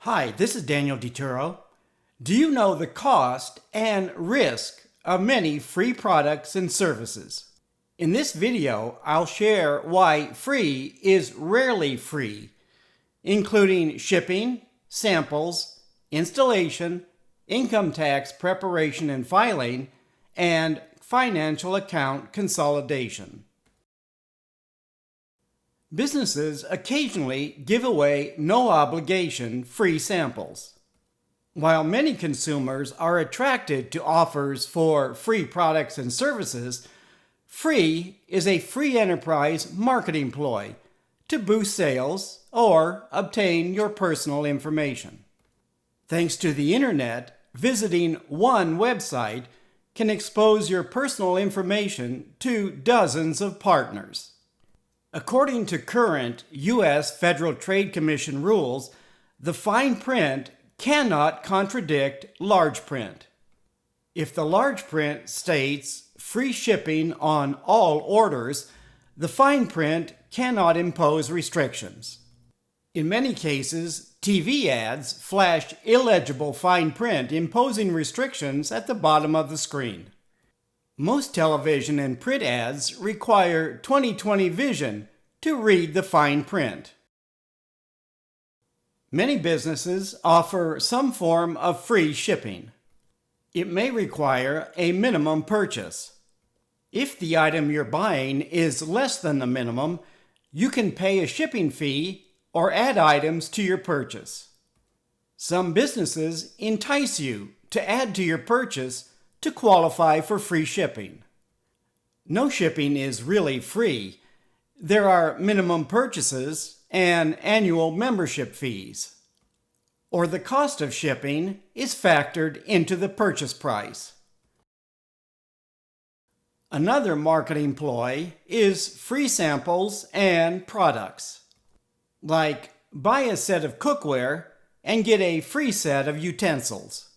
Hi, this is Daniel DiTuro. Do you know the cost and risk of many free products and services? In this video, I'll share why free is rarely free, including shipping, samples, installation, income tax preparation and filing, and financial account consolidation. Businesses occasionally give away no-obligation free samples. While many consumers are attracted to offers for free products and services, free is a free enterprise marketing ploy to boost sales or obtain your personal information. Thanks to the internet, visiting one website can expose your personal information to dozens of partners. According to current U.S. Federal Trade Commission rules, the fine print cannot contradict large print. If the large print states free shipping on all orders, the fine print cannot impose restrictions. In many cases, TV ads flash illegible fine print imposing restrictions at the bottom of the screen. Most television and print ads require 20/20 vision to read the fine print. Many businesses offer some form of free shipping. It may require a minimum purchase. If the item you're buying is less than the minimum, you can pay a shipping fee or add items to your purchase. Some businesses entice you to add to your purchase to qualify for free shipping. No shipping is really free. There are minimum purchases and annual membership fees, or the cost of shipping is factored into the purchase price. Another marketing ploy is free samples and products, like buy a set of cookware and get a free set of utensils.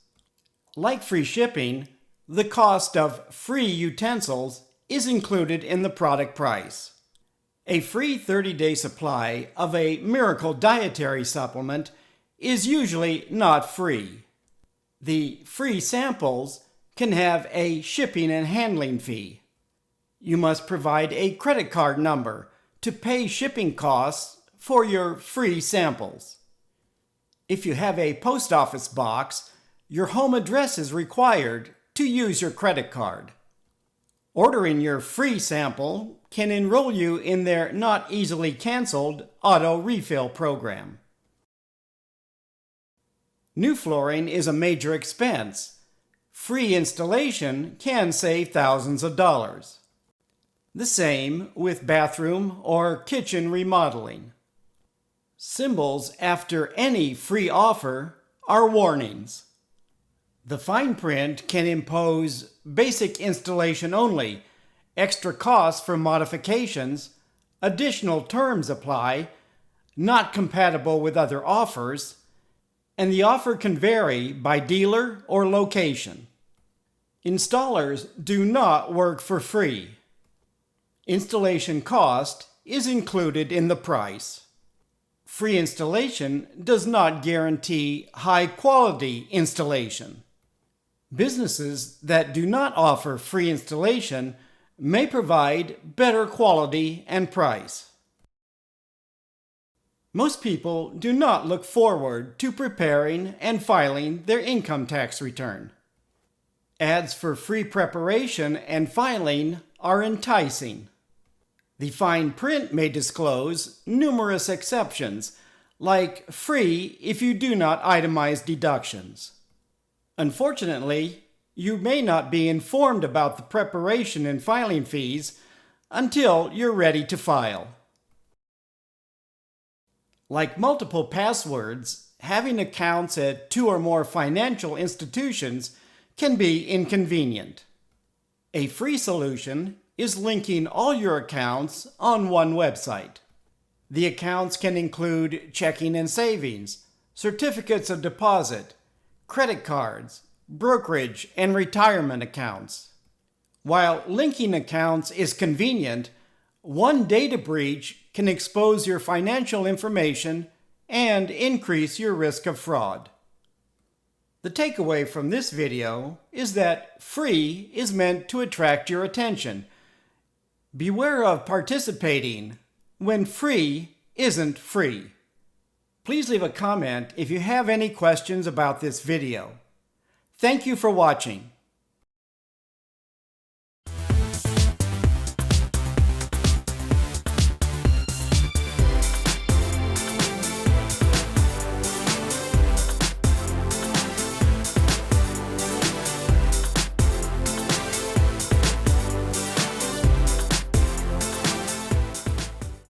Like free shipping, the cost of free utensils is included in the product price. A free 30-day supply of a miracle dietary supplement is usually not free. The free samples can have a shipping and handling fee. You must provide a credit card number to pay shipping costs for your free samples. If you have a post office box, your home address is required to use your credit card. Ordering your free sample can enroll you in their not easily canceled auto refill program. New flooring is a major expense. Free installation can save thousands of dollars. The same with bathroom or kitchen remodeling. Symbols after any free offer are warnings. The fine print can impose basic installation only, extra costs for modifications, additional terms apply, not compatible with other offers, and the offer can vary by dealer or location. Installers do not work for free. Installation cost is included in the price. Free installation does not guarantee high-quality installation. Businesses that do not offer free installation may provide better quality and price. Most people do not look forward to preparing and filing their income tax return. Ads for free preparation and filing are enticing. The fine print may disclose numerous exceptions, like free if you do not itemize deductions. Unfortunately, you may not be informed about the preparation and filing fees until you're ready to file. Like multiple passwords, having accounts at 2 or more financial institutions can be inconvenient. A free solution is linking all your accounts on one website. The accounts can include checking and savings, certificates of deposit, credit cards, brokerage, and retirement accounts. While linking accounts is convenient, one data breach can expose your financial information and increase your risk of fraud. The takeaway from this video is that free is meant to attract your attention. Beware of participating when free isn't free. Please leave a comment if you have any questions about this video. Thank you for watching.